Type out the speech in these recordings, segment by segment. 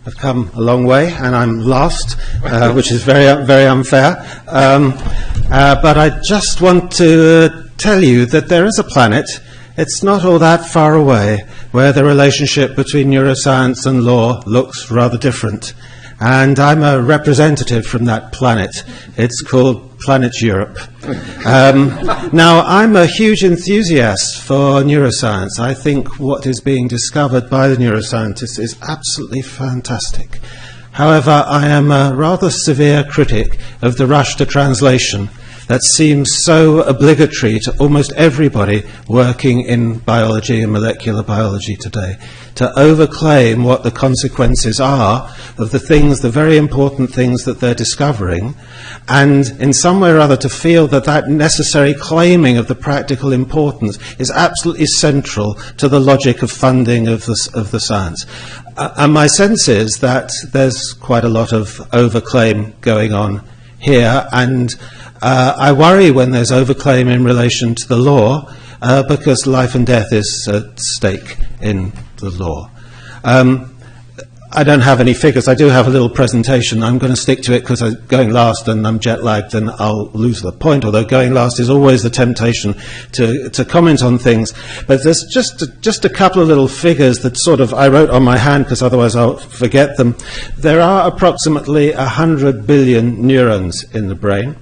I've come a long way, and I'm last, which is very unfair. But I just want to tell you that there is a planet. It's not all that far away, where the relationship between neuroscience and law looks rather different. And I'm a representative from that planet. It's called Planet Europe. Now, I'm a huge enthusiast for neuroscience. I think what is being discovered by the neuroscientists is absolutely fantastic. However, I am a rather severe critic of the rush to translation that seems so obligatory to almost everybody working in biology and molecular biology today, to overclaim what the consequences are of the things, the very important things that they're discovering, and in some way or other to feel that that necessary claiming of the practical importance is absolutely central to the logic of funding of the science. And my sense is that there's quite a lot of overclaim going on here, and I worry when there's overclaim in relation to the law, because life and death is at stake in the law. I don't have any figures. I do have a little presentation. I'm going to stick to it because I'm going last and I'm jet-lagged and I'll lose the point, although going last is always the temptation to comment on things. But there's just a couple of little figures that sort of I wrote on my hand because otherwise I'll forget them. There are approximately 100 billion neurons in the brain.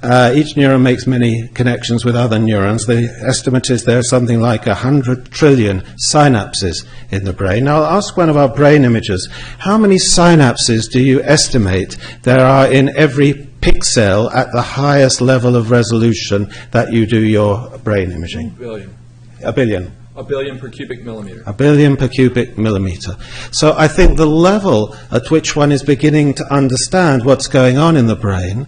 Each neuron makes many connections with other neurons. The estimate is there are something like 100 trillion synapses in the brain. Now, I'll ask one of our brain imagers, how many synapses do you estimate there are in every pixel at the highest level of resolution that you do your brain imaging? 1 billion. A billion. 1 billion per cubic millimeter. 1 billion per cubic millimeter. So I think the level at which one is beginning to understand what's going on in the brain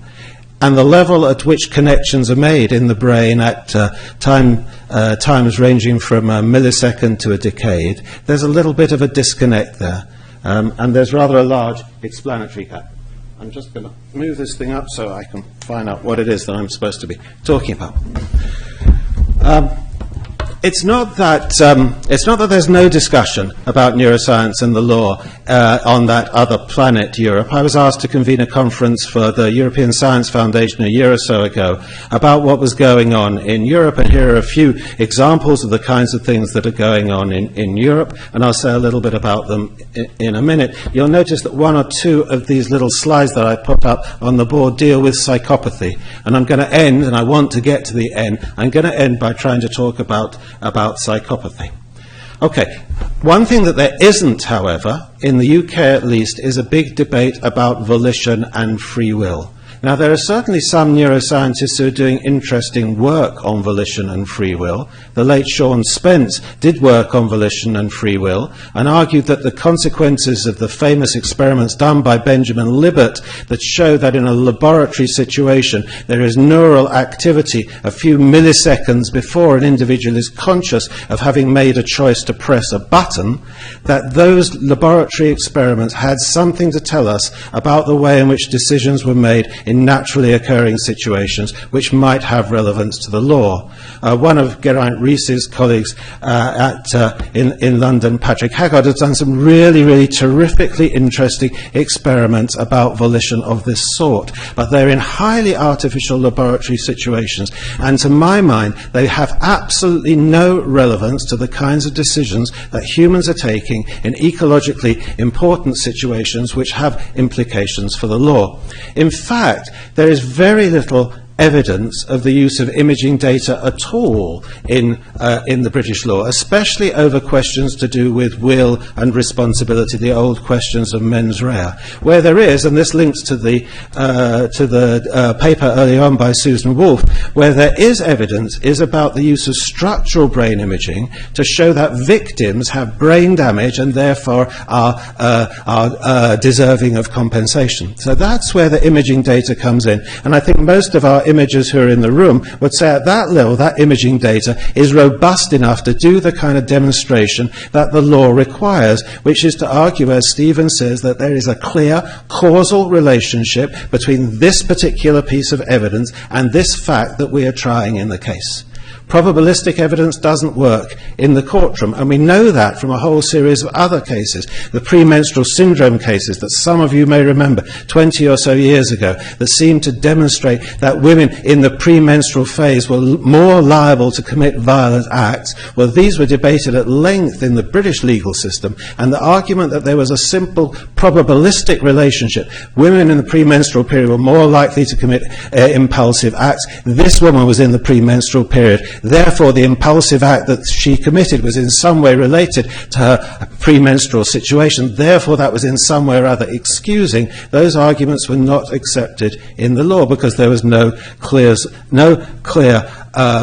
and the level at which connections are made in the brain at times ranging from a millisecond to a decade, there's a little bit of a disconnect there. And there's rather a large explanatory gap. I'm just going to move this thing up so I can find out what it is that I'm supposed to be talking about. It's not that there's no discussion about neuroscience and the law on that other planet, Europe. I was asked to convene a conference for the European Science Foundation a year or so ago about what was going on in Europe, and here are a few examples of the kinds of things that are going on in Europe, and I'll say a little bit about them in a minute. You'll notice that one or two of these little slides that I put up on the board deal with psychopathy, and I'm going to end, and I want to get to the end, I'm going to end by trying to talk about psychopathy. Okay, one thing that there isn't, however, in the UK at least, is a big debate about volition and free will. Now, there are certainly some neuroscientists who are doing interesting work on volition and free will. The late Sean Spence did work on volition and free will and argued that the consequences of the famous experiments done by Benjamin Libet that show that in a laboratory situation there is neural activity a few milliseconds before an individual is conscious of having made a choice to press a button, that those laboratory experiments had something to tell us about the way in which decisions were made in naturally occurring situations which might have relevance to the law. One of Geraint Rees's colleagues in London, Patrick Haggard, has done some really terrifically interesting experiments about volition of this sort, but they're in highly artificial laboratory situations, and to my mind they have absolutely no relevance to the kinds of decisions that humans are taking in ecologically important situations which have implications for the law. In fact, there is very little evidence of the use of imaging data at all in the British law, especially over questions to do with will and responsibility, the old questions of mens rea. Where there is, and this links to the paper earlier on by Susan Wolfe, where there is evidence is about the use of structural brain imaging to show that victims have brain damage and therefore are deserving of compensation. So that's where the imaging data comes in, and I think most of our imagers who are in the room would say at that level that imaging data is robust enough to do the kind of demonstration that the law requires, which is to argue, as Stephen says, that there is a clear causal relationship between this particular piece of evidence and this fact that we are trying in the case. Probabilistic evidence doesn't work in the courtroom, and we know that from a whole series of other cases, the premenstrual syndrome cases that some of you may remember 20 or so years ago, that seemed to demonstrate that women in the premenstrual phase were more liable to commit violent acts. Well, these were debated at length in the British legal system, and the argument that there was a simple probabilistic relationship, women in the premenstrual period were more likely to commit impulsive acts. This woman was in the premenstrual period. Therefore, the impulsive act that she committed was in some way related to her premenstrual situation. Therefore, that was in some way or other excusing. Those arguments were not accepted in the law because there was no clear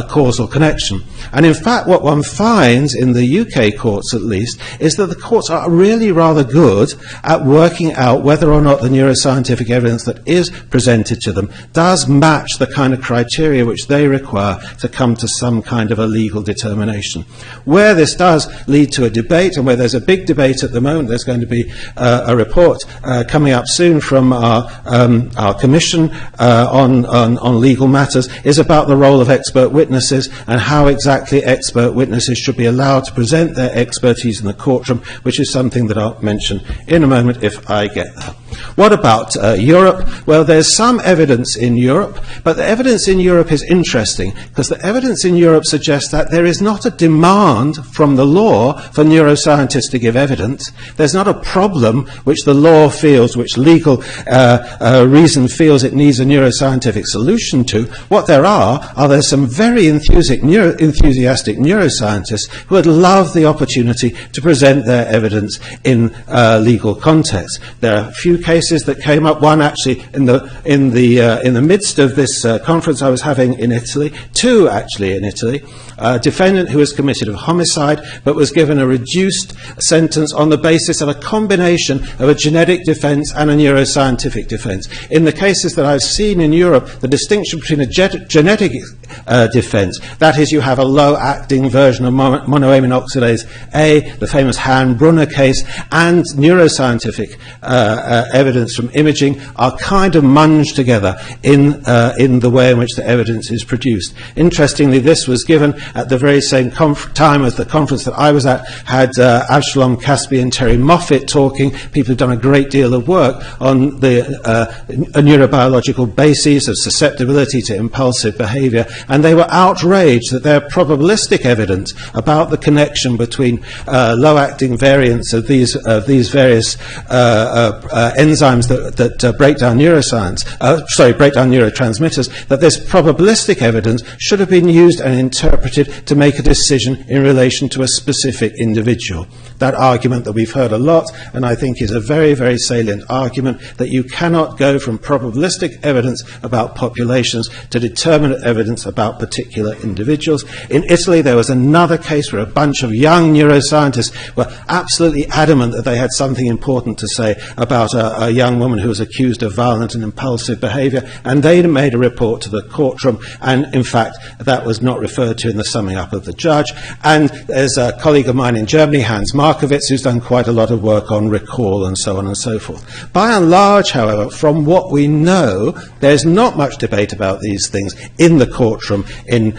causal connection. And in fact, what one finds in the UK courts, at least, is that the courts are really rather good at working out whether or not the neuroscientific evidence that is presented to them does match the kind of criteria which they require to come to some kind of a legal determination. Where this does lead to a debate, and where there's a big debate at the moment, there's going to be a report coming up soon from our commission on legal matters, is about the role of expert witnesses and how exactly expert witnesses should be allowed to present their expertise in the courtroom, which is something that I'll mention in a moment if I get there. What about Europe? Well, there's some evidence in Europe, but the evidence in Europe is interesting because the evidence in Europe suggests that there is not a demand from the law for neuroscientists to give evidence. There's not a problem which the law feels, which legal reason feels it needs a neuroscientific solution to. What there are there's some very enthusiastic neuroscientists who would love the opportunity to present their evidence in legal context. There are a few cases that came up. One actually in the midst of this conference I was having in Italy. Two actually in Italy. A defendant who was committed of homicide but was given a reduced sentence on the basis of a combination of a genetic defence and a neuroscientific defence. In the cases that I've seen in Europe, the distinction between a genetic defence, that is, you have a low-acting version of monoamine oxidase A, the famous Han-Brunner case, and neuroscientific evidence from imaging are kind of munged together in the way in which the evidence is produced. Interestingly, this was given at the very same time as the conference that I was at had Avshalom Caspi and Terry Moffat talking, people who've done a great deal of work on the neurobiological bases of susceptibility to impulsive behaviour, and they were outraged that their probabilistic evidence about the connection between low-acting variants of these various enzymes that break down neurotransmitters, that this probabilistic evidence should have been used and interpreted to make a decision in relation to a specific individual. That argument that we've heard a lot, and I think is a very, very salient argument, that you cannot go from probabilistic evidence about populations to determinate evidence about particular individuals. In Italy, there was another case where a bunch of young neuroscientists were absolutely adamant that they had something important to say about a young woman who was accused of violent and impulsive behaviour, and they made a report to the courtroom, and in fact that was not referred to in the summing up of the judge. And there's a colleague of mine in Germany, Hans Markowitz, who's done quite a lot of work on recall and so on and so forth. By and large, however, from what we know, there's not much debate about these things in the courtroom in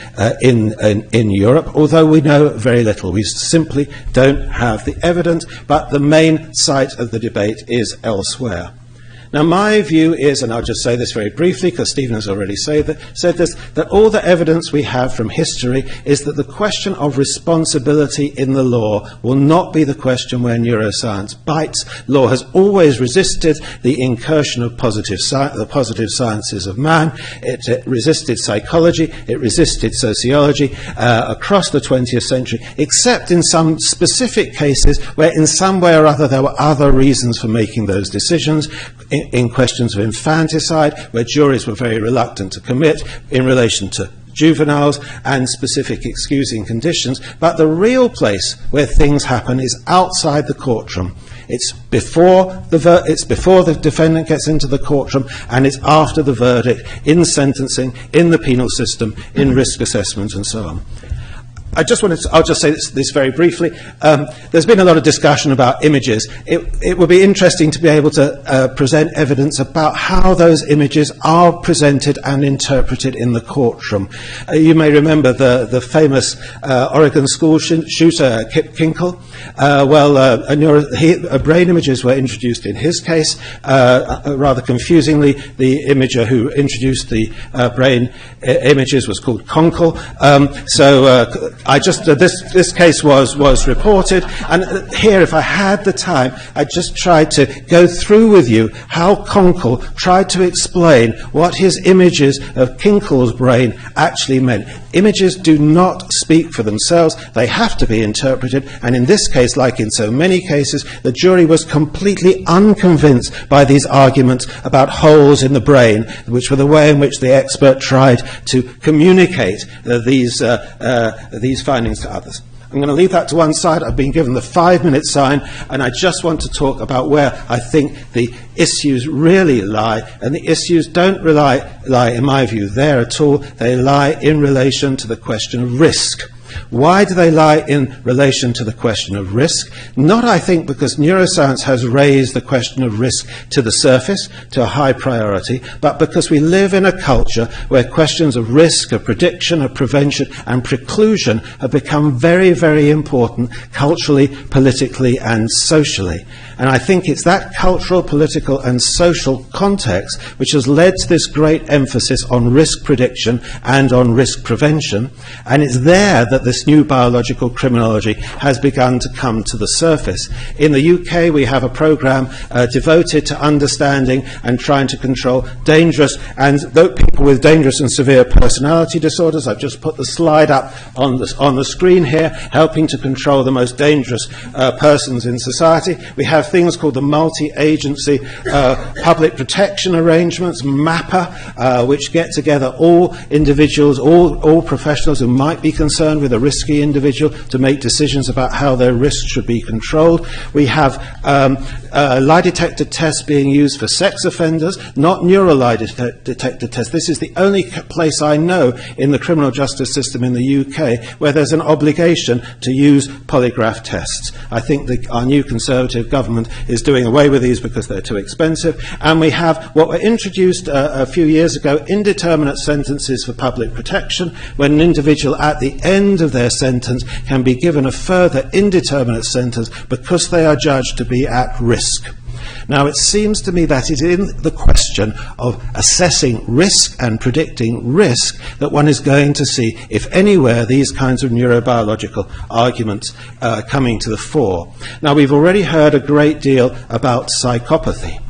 Europe, although we know very little. We simply don't have the evidence, but the main site of the debate is elsewhere. Now, my view is, and I'll just say this very briefly because Stephen has already said this, that all the evidence we have from history is that the question of responsibility in the law will not be the question where neuroscience bites. Law has always resisted the incursion of the positive sciences of man. It resisted psychology. It resisted sociology across the 20th century, except in some specific cases where in some way or other there were other reasons for making those decisions. In questions of infanticide, where juries were very reluctant to commit in relation to juveniles, and specific excusing conditions. But the real place where things happen is outside the courtroom. It's before the defendant gets into the courtroom, and it's after the verdict, in sentencing, in the penal system, in risk assessment, and so on. I'll just say this very briefly. There's been a lot of discussion about images. It would be interesting to be able to present evidence about how those images are presented and interpreted in the courtroom. You may remember the famous Oregon school shooter, Kip Kinkle. Brain images were introduced in his case. Rather confusingly, the imager who introduced the brain images was called Conkle. This case was reported, and here, if I had the time, I just tried to go through with you how Conkle tried to explain what his images of Kinkle's brain actually meant. Images do not speak for themselves, they have to be interpreted, and in this case, like in so many cases, the jury was completely unconvinced by these arguments about holes in the brain, which were the way in which the expert tried to communicate these findings to others. I'm going to leave that to one side. I've been given the 5-minute sign, and I just want to talk about where I think the issues really lie. And the issues don't lie, in my view, there at all. They lie in relation to the question of risk. Why do they lie in relation to the question of risk? Not, I think, because neuroscience has raised the question of risk to the surface, to a high priority, but because we live in a culture where questions of risk, of prediction, of prevention, and preclusion have become very, very important culturally, politically, and socially. And I think it's that cultural, political, and social context which has led to this great emphasis on risk prediction and on risk prevention. And it's there that this new biological criminology has begun to come to the surface. In the UK, we have a programme devoted to understanding and trying to control dangerous and people with dangerous and severe personality disorders. I've just put the slide up on the screen here, helping to control the most dangerous persons in society. We have things called the multi-agency public protection arrangements, MAPA, which get together all individuals, all professionals who might be concerned with a risky individual to make decisions about how their risks should be controlled. We have lie detector tests being used for sex offenders, not neural lie detector tests. This is the only place I know in the criminal justice system in the UK where there's an obligation to use polygraph tests. I think our new Conservative government is doing away with these because they're too expensive. And we have what were introduced a few years ago, indeterminate sentences for public protection, when an individual at the end of their sentence can be given a further indeterminate sentence because they are judged to be at risk. Now, it seems to me that it is in the question of assessing risk and predicting risk that one is going to see, if anywhere, these kinds of neurobiological arguments coming to the fore. Now, we've already heard a great deal about psychopathy.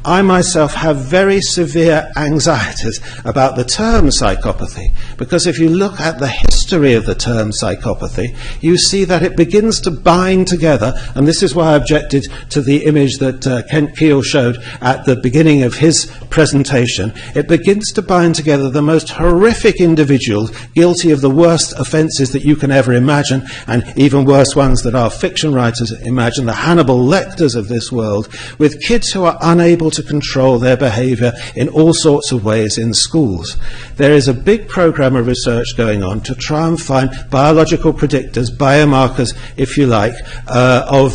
I myself have very severe anxieties about the term psychopathy, because if you look at the history of the term psychopathy, you see that it begins to bind together, and this is why I objected to the image that Kent Keel showed at the beginning of his presentation. It begins to bind together the most horrific individuals guilty of the worst offences that you can ever imagine, and even worse ones that our fiction writers imagine, the Hannibal Lecters of this world, with kids who are unable to control their behaviour in all sorts of ways in schools. There is a big programme of research going on to try and find biological predictors, biomarkers, if you like, of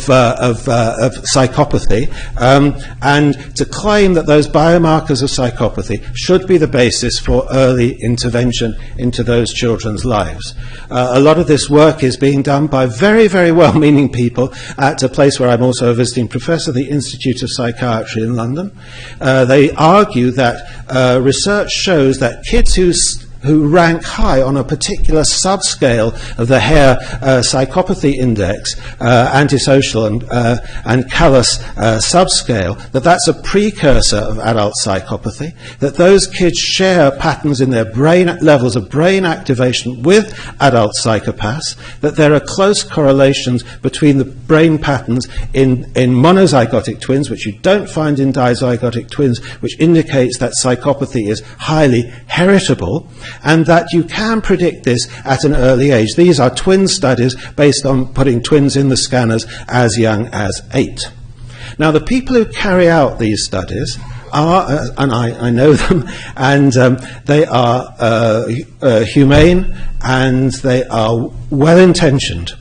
psychopathy, and to claim that those biomarkers of psychopathy should be the basis for early intervention into those children's lives. A lot of this work is being done by very, very well-meaning people at a place where I'm also a visiting professor, the Institute of Psychiatry in London. They argue that research shows that kids who rank high on a particular subscale of the Hare psychopathy index, antisocial and callous subscale, that's a precursor of adult psychopathy, that those kids share patterns in their brain, levels of brain activation with adult psychopaths, that there are close correlations between the brain patterns in monozygotic twins, which you don't find in dizygotic twins, which indicates that psychopathy is highly heritable, and that you can predict this at an early age. These are twin studies based on putting twins in the scanners as young as 8. Now, the people who carry out these studies are, and I know them, and they are humane, and they are well-intentioned.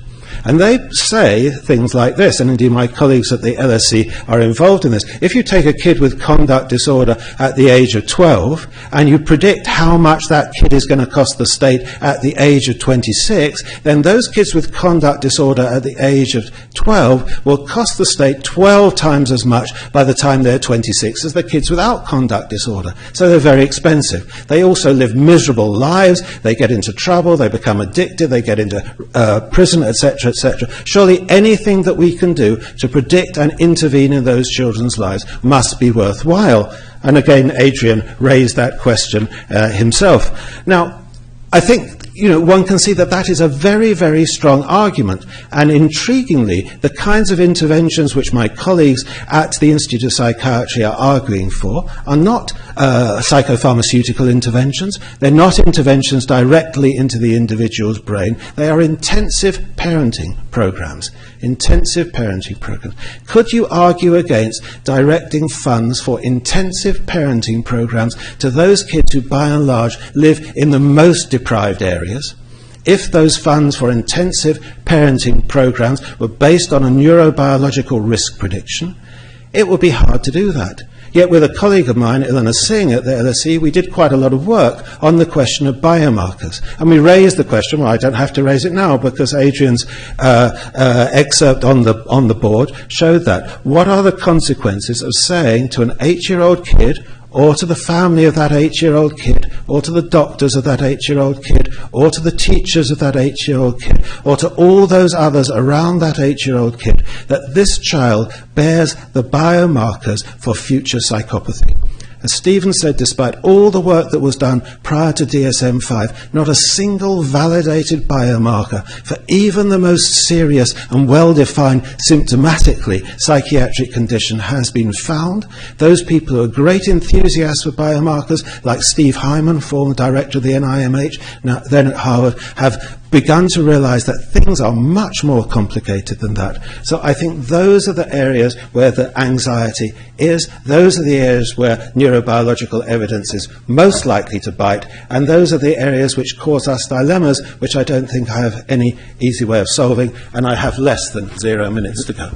And they say things like this, and indeed my colleagues at the LSE are involved in this. If you take a kid with conduct disorder at the age of 12, and you predict how much that kid is going to cost the state at the age of 26, then those kids with conduct disorder at the age of 12 will cost the state 12 times as much by the time they're 26 as the kids without conduct disorder. So they're very expensive. They also live miserable lives. They get into trouble. They become addicted. They get into prison, etc., etc. Surely anything that we can do to predict and intervene in those children's lives must be worthwhile. And again, Adrian raised that question himself. Now, I think one can see that that is a very, very strong argument. And intriguingly, the kinds of interventions which my colleagues at the Institute of Psychiatry are arguing for are not psychopharmaceutical interventions. They're not interventions directly into the individual's brain. They are intensive parenting programs. Intensive parenting programs. Could you argue against directing funds for intensive parenting programs to those kids who, by and large, live in the most deprived areas? If those funds for intensive parenting programs were based on a neurobiological risk prediction, it would be hard to do that. Yet with a colleague of mine, Ilana Singh at the LSE, we did quite a lot of work on the question of biomarkers. And we raised the question, well, I don't have to raise it now because Adrian's excerpt on the board showed that. What are the consequences of saying to an 8-year-old kid, or to the family of that 8-year-old kid, or to the doctors of that 8-year-old kid, or to the teachers of that 8-year-old kid, or to all those others around that 8-year-old kid, that this child bears the biomarkers for future psychopathy? As Stephen said, despite all the work that was done prior to DSM-5, not a single validated biomarker for even the most serious and well-defined symptomatically psychiatric condition has been found. Those people who are great enthusiasts for biomarkers, like Steve Hyman, former director of the NIMH, now then at Harvard, have begun to realize that things are much more complicated than that. So I think those are the areas where the anxiety is, those are the areas where neurobiological evidence is most likely to bite, and those are the areas which cause us dilemmas, which I don't think I have any easy way of solving, and I have less than 0 minutes to go.